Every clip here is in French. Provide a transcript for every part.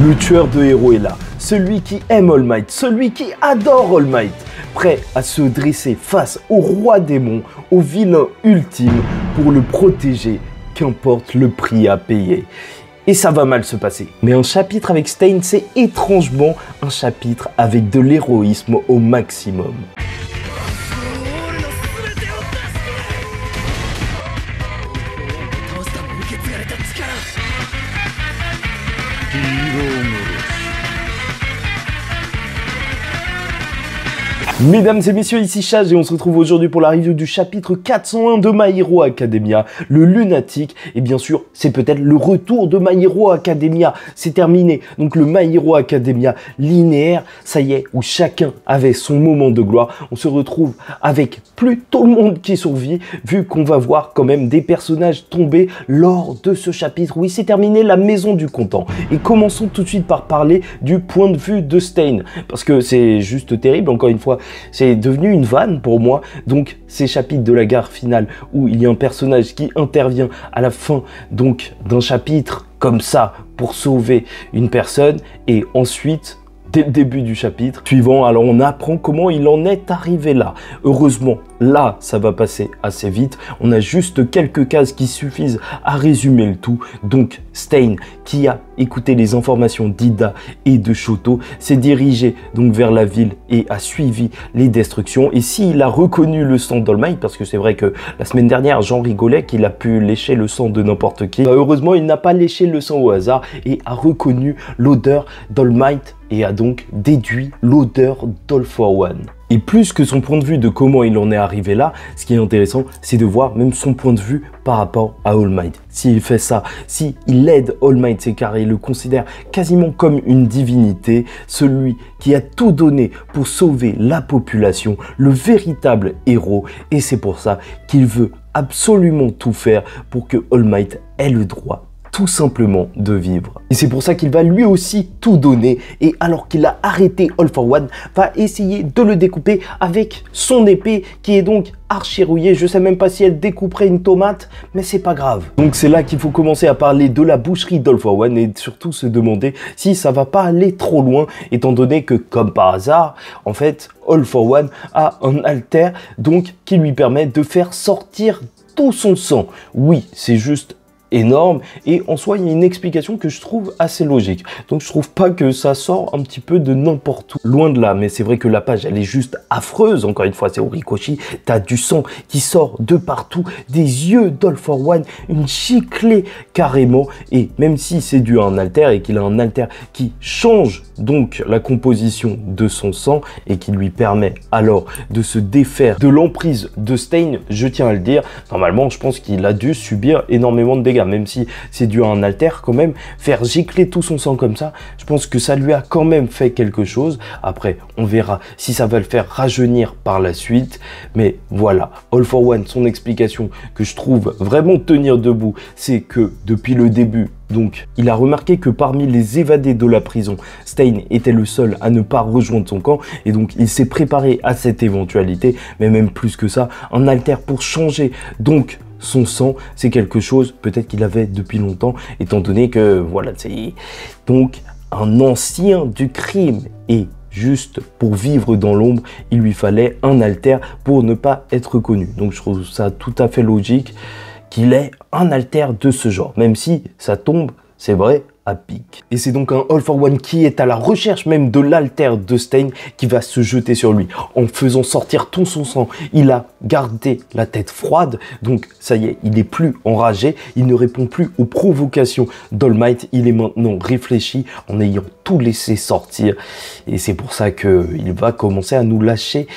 Le tueur de héros est là, celui qui aime All Might, celui qui adore All Might, prêt à se dresser face au roi démon, au vilain ultime, pour le protéger, qu'importe le prix à payer. Et ça va mal se passer. Mais un chapitre avec Stein, c'est étrangement un chapitre avec de l'héroïsme au maximum. Mesdames et messieurs, ici Chaz et on se retrouve aujourd'hui pour la review du chapitre 401 de My Hero Academia, le lunatique. Et bien sûr, c'est peut-être le retour de My Hero Academia. C'est terminé. Donc le My Hero Academia linéaire, ça y est, où chacun avait son moment de gloire. On se retrouve avec plutôt le monde qui survit, vu qu'on va voir quand même des personnages tomber lors de ce chapitre. Oui, c'est terminé, la maison du content. Et commençons tout de suite par parler du point de vue de Stein, parce que c'est juste terrible, encore une fois. C'est devenu une vanne pour moi. Donc ces chapitres de la gare finale où il y a un personnage qui intervient à la fin donc d'un chapitre comme ça pour sauver une personne, et ensuite dès le début du chapitre suivant, alors on apprend comment il en est arrivé là. Heureusement, là, ça va passer assez vite. On a juste quelques cases qui suffisent à résumer le tout. Donc, Stein, qui a écouté les informations d'Ida et de Shoto, s'est dirigé donc vers la ville et a suivi les destructions. Et s'il a reconnu le sang d'All Might, parce que c'est vrai que la semaine dernière, j'en rigolais qu'il a pu lécher le sang de n'importe qui, heureusement, il n'a pas léché le sang au hasard et a reconnu l'odeur d'All Might et a donc déduit l'odeur d'All for One. Et plus que son point de vue de comment il en est arrivé là, ce qui est intéressant, c'est de voir même son point de vue par rapport à All Might. S'il fait ça, s'il aide All Might, c'est car il le considère quasiment comme une divinité, celui qui a tout donné pour sauver la population, le véritable héros, et c'est pour ça qu'il veut absolument tout faire pour que All Might ait le droit tout simplement de vivre. Et c'est pour ça qu'il va lui aussi tout donner, et alors qu'il a arrêté All for One, va essayer de le découper avec son épée qui est donc archi rouillée. Je sais même pas si elle découperait une tomate, mais c'est pas grave. Donc c'est là qu'il faut commencer à parler de la boucherie d'All for One et surtout se demander si ça va pas aller trop loin, étant donné que comme par hasard, en fait, All for One a un alter donc qui lui permet de faire sortir tout son sang. Oui, c'est juste énorme, et en soi il y a une explication que je trouve assez logique. Donc je trouve pas que ça sort un petit peu de n'importe où, loin de là. Mais c'est vrai que la page elle est juste affreuse. Encore une fois, c'est Horikoshi, t'as du sang qui sort de partout, des yeux d'All for One, une giclée carrément. Et même si c'est dû à un alter et qu'il a un alter qui change donc la composition de son sang et qui lui permet alors de se défaire de l'emprise de Stein, je tiens à le dire, normalement je pense qu'il a dû subir énormément de dégâts. Même si c'est dû à un alter, quand même, faire gicler tout son sang comme ça, je pense que ça lui a quand même fait quelque chose. Après, on verra si ça va le faire rajeunir par la suite. Mais voilà, All for One, son explication que je trouve vraiment tenir debout, c'est que depuis le début, donc, il a remarqué que parmi les évadés de la prison, Stein était le seul à ne pas rejoindre son camp, et donc il s'est préparé à cette éventualité, mais même plus que ça, un alter pour changer donc son sang, c'est quelque chose peut-être qu'il avait depuis longtemps, étant donné que voilà, c'est donc un ancien du crime, et juste pour vivre dans l'ombre, il lui fallait un alter pour ne pas être connu. Donc je trouve ça tout à fait logique qu'il ait un alter de ce genre, même si ça tombe, c'est vrai, à pic. Et c'est donc un All for One qui est à la recherche même de l'alter de Stein qui va se jeter sur lui en faisant sortir tout son sang. Il a gardé la tête froide, donc ça y est, il est plus enragé, il ne répond plus aux provocations d'All Might, il est maintenant réfléchi en ayant tout laissé sortir, et c'est pour ça qu'il va commencer à nous lâcher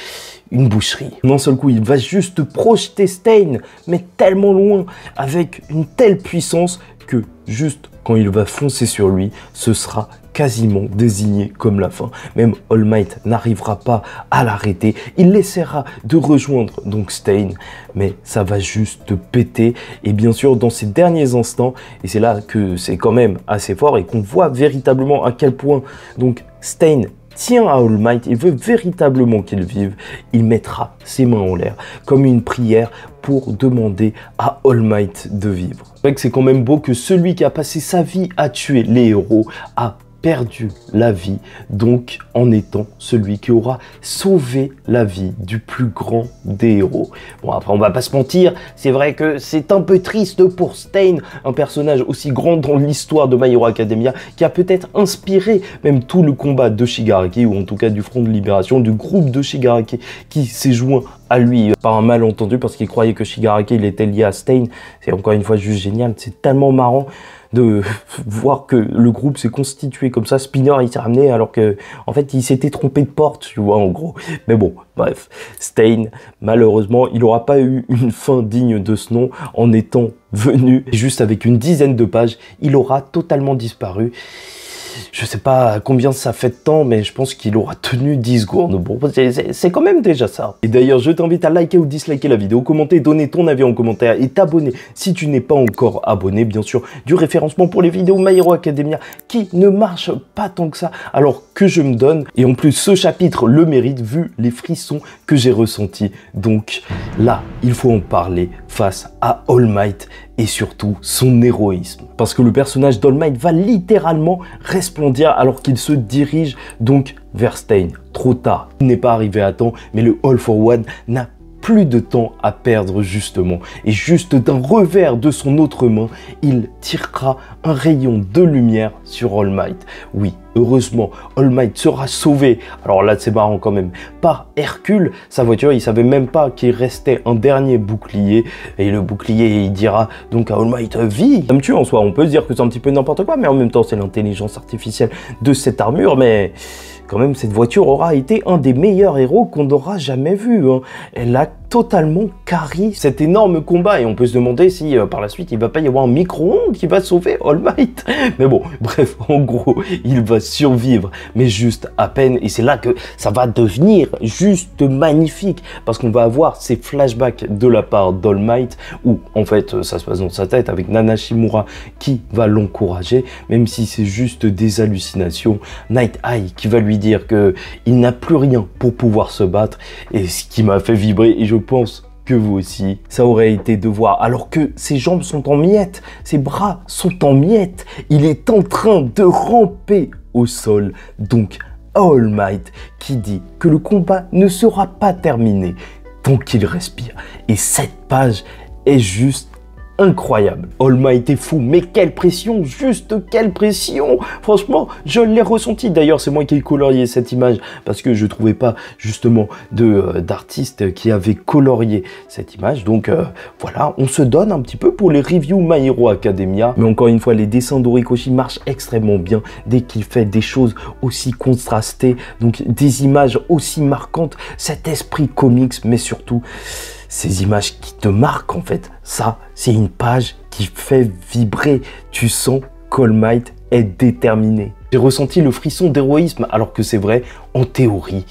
une boucherie. D'un seul coup, il va juste projeter Stein, mais tellement loin, avec une telle puissance que juste quand il va foncer sur lui, ce sera quasiment désigné comme la fin. Même All Might n'arrivera pas à l'arrêter. Il essaiera de rejoindre donc Stein, mais ça va juste péter. Et bien sûr, dans ces derniers instants, et c'est là que c'est quand même assez fort et qu'on voit véritablement à quel point donc Stein tient à All Might, il veut véritablement qu'il vive, il mettra ses mains en l'air comme une prière pour demander à All Might de vivre. C'est vrai que c'est quand même beau que celui qui a passé sa vie à tuer les héros a perdu la vie, donc en étant celui qui aura sauvé la vie du plus grand des héros. Bon, après on va pas se mentir, c'est vrai que c'est un peu triste pour Stein, un personnage aussi grand dans l'histoire de My Hero Academia, qui a peut-être inspiré même tout le combat de Shigaraki, ou en tout cas du Front de Libération, du groupe de Shigaraki qui s'est joint à lui par un malentendu parce qu'il croyait que Shigaraki il était lié à Stein. C'est encore une fois juste génial, c'est tellement marrant de voir que le groupe s'est constitué comme ça. Spinner il s'est ramené alors que en fait il s'était trompé de porte, tu vois, en gros. Mais bon, bref, Stein malheureusement il n'aura pas eu une fin digne de ce nom en étant venu juste avec une dizaine de pages, il aura totalement disparu. Je sais pas combien ça fait de temps, mais je pense qu'il aura tenu 10 secondes. Bon, c'est quand même déjà ça. Et d'ailleurs, je t'invite à liker ou disliker la vidéo, commenter, donner ton avis en commentaire et t'abonner si tu n'es pas encore abonné. Bien sûr, du référencement pour les vidéos My Hero Academia qui ne marche pas tant que ça, alors que je me donne. Et en plus, ce chapitre le mérite vu les frissons que j'ai ressentis. Donc là, il faut en parler face à All Might et surtout son héroïsme. Parce que le personnage d'All Might va littéralement resplendir alors qu'il se dirige donc vers Stein. Trop tard, il n'est pas arrivé à temps, mais le All for One n'a plus de temps à perdre justement. Et juste d'un revers de son autre main, il tirera un rayon de lumière sur All Might. Oui, heureusement, All Might sera sauvé. Alors là, c'est marrant quand même. Par Hercule, sa voiture, il savait même pas qu'il restait un dernier bouclier. Et le bouclier, il dira donc à All Might, vie. Ça me tue en soi. On peut se dire que c'est un petit peu n'importe quoi, mais en même temps, c'est l'intelligence artificielle de cette armure. Mais quand même, cette voiture aura été un des meilleurs héros qu'on n'aura jamais vu. Hein. Elle a totalement carré cet énorme combat et on peut se demander si par la suite il va pas y avoir un micro-ondes qui va sauver All Might. Mais bon, bref, en gros, il va survivre, mais juste à peine. Et c'est là que ça va devenir juste magnifique parce qu'on va avoir ces flashbacks de la part d'All Might où en fait ça se passe dans sa tête avec Nana Shimura qui va l'encourager, même si c'est juste des hallucinations. Night Eye qui va lui dire que il n'a plus rien pour pouvoir se battre et ce qui m'a fait vibrer et je pense que vous aussi, ça aurait été de voir, alors que ses jambes sont en miettes, ses bras sont en miettes, il est en train de ramper au sol, donc All Might qui dit que le combat ne sera pas terminé tant qu'il respire. Et cette page est juste incroyable. All Might est fou, mais quelle pression, juste quelle pression. Franchement, je l'ai ressenti. D'ailleurs, c'est moi qui ai colorié cette image parce que je trouvais pas justement d'artiste qui avait colorié cette image. Donc voilà, on se donne un petit peu pour les reviews My Hero Academia. Mais encore une fois, les dessins d'Horikoshi marchent extrêmement bien dès qu'il fait des choses aussi contrastées, donc des images aussi marquantes, cet esprit comics, mais surtout ces images qui te marquent en fait. Ça, c'est une page qui fait vibrer. Tu sens qu'All Might est déterminé. J'ai ressenti le frisson d'héroïsme alors que c'est vrai, en théorie,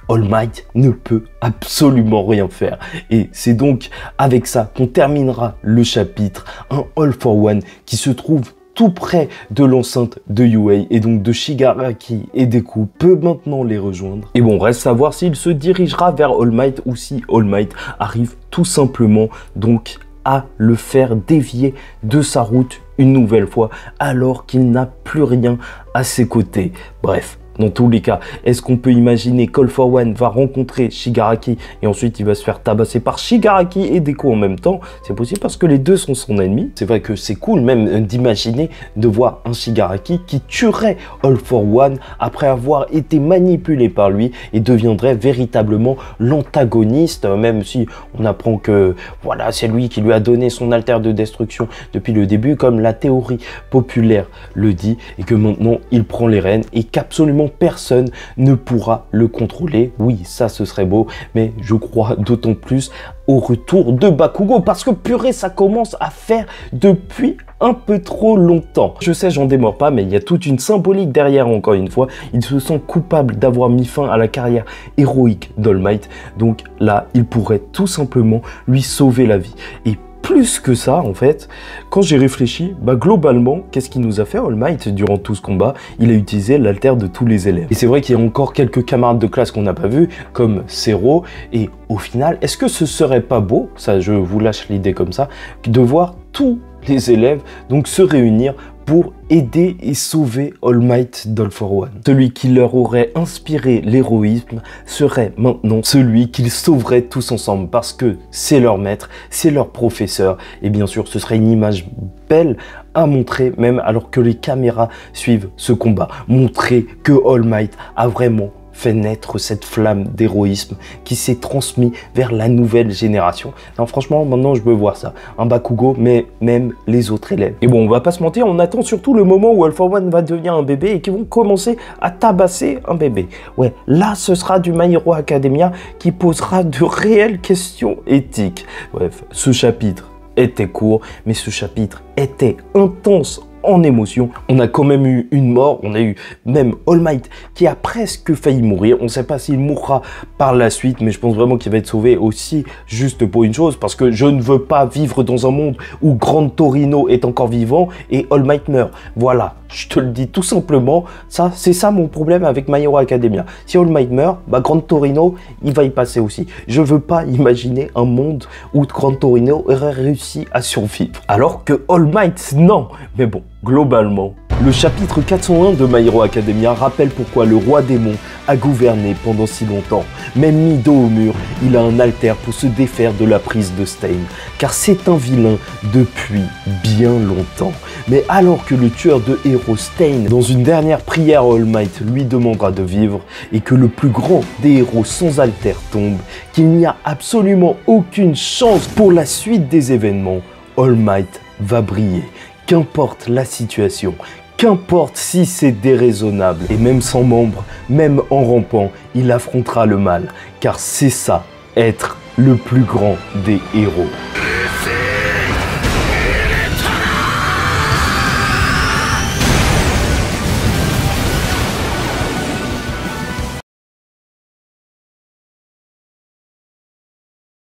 All Might ne peut absolument rien faire. Et c'est donc avec ça qu'on terminera le chapitre. Un All for One qui se trouve tout près de l'enceinte de Yuei et donc de Shigaraki et Deku peut maintenant les rejoindre. Et bon, reste à voir s'il se dirigera vers All Might ou si All Might arrive tout simplement donc à le faire dévier de sa route une nouvelle fois alors qu'il n'a plus rien à ses côtés. Bref. Dans tous les cas, est-ce qu'on peut imaginer qu'All for One va rencontrer Shigaraki et ensuite il va se faire tabasser par Shigaraki et Deku en même temps? C'est possible parce que les deux sont son ennemi. C'est vrai que c'est cool même d'imaginer de voir un Shigaraki qui tuerait All for One après avoir été manipulé par lui et deviendrait véritablement l'antagoniste, même si on apprend que voilà, c'est lui qui lui a donné son alter de destruction depuis le début, comme la théorie populaire le dit, et que maintenant il prend les rênes et qu'absolument personne ne pourra le contrôler. Oui, ça ce serait beau, mais je crois d'autant plus au retour de Bakugo parce que purée, ça commence à faire depuis un peu trop longtemps. Je sais, j'en démords pas, mais il y a toute une symbolique derrière encore une fois. Il se sent coupable d'avoir mis fin à la carrière héroïque d'All Might. Donc là, il pourrait tout simplement lui sauver la vie. Et plus que ça, en fait, quand j'ai réfléchi, globalement, qu'est-ce qu'il nous a fait All Might durant tout ce combat? Il a utilisé l'alter de tous les élèves. Et c'est vrai qu'il y a encore quelques camarades de classe qu'on n'a pas vus, comme Zero. Et au final, est-ce que ce serait pas beau, ça je vous lâche l'idée comme ça, de voir tous les élèves donc se réunir pour aider et sauver All Might d'All for One. Celui qui leur aurait inspiré l'héroïsme serait maintenant celui qu'ils sauveraient tous ensemble parce que c'est leur maître, c'est leur professeur et bien sûr ce serait une image belle à montrer même alors que les caméras suivent ce combat. Montrer que All Might a vraiment fait naître cette flamme d'héroïsme qui s'est transmise vers la nouvelle génération. Non, franchement, maintenant, je veux voir ça. Un Bakugo, mais même les autres élèves. Et bon, on va pas se mentir, on attend surtout le moment où All for One va devenir un bébé et qu'ils vont commencer à tabasser un bébé. Ouais, là, ce sera du My Hero Academia qui posera de réelles questions éthiques. Bref, ce chapitre était court, mais ce chapitre était intense en émotion. On a quand même eu une mort, on a eu même All Might qui a presque failli mourir. On ne sait pas s'il mourra par la suite, mais je pense vraiment qu'il va être sauvé aussi juste pour une chose, parce que je ne veux pas vivre dans un monde où Grand Torino est encore vivant et All Might meurt. Voilà, je te le dis tout simplement, ça c'est ça mon problème avec My Hero Academia. Si All Might meurt, bah Grand Torino, il va y passer aussi. Je veux pas imaginer un monde où Grand Torino aurait réussi à survivre. Alors que All Might, non. Mais bon, globalement, le chapitre 401 de My Hero Academia rappelle pourquoi le roi démon a gouverné pendant si longtemps. Même mis dos au mur, il a un alter pour se défaire de la prise de Stein, car c'est un vilain depuis bien longtemps. Mais alors que le tueur de héros Stein, dans une dernière prière à All Might, lui demandera de vivre, et que le plus grand des héros sans alter tombe, qu'il n'y a absolument aucune chance pour la suite des événements, All Might va briller. Qu'importe la situation, qu'importe si c'est déraisonnable, et même sans membre, même en rampant, il affrontera le mal, car c'est ça, être le plus grand des héros.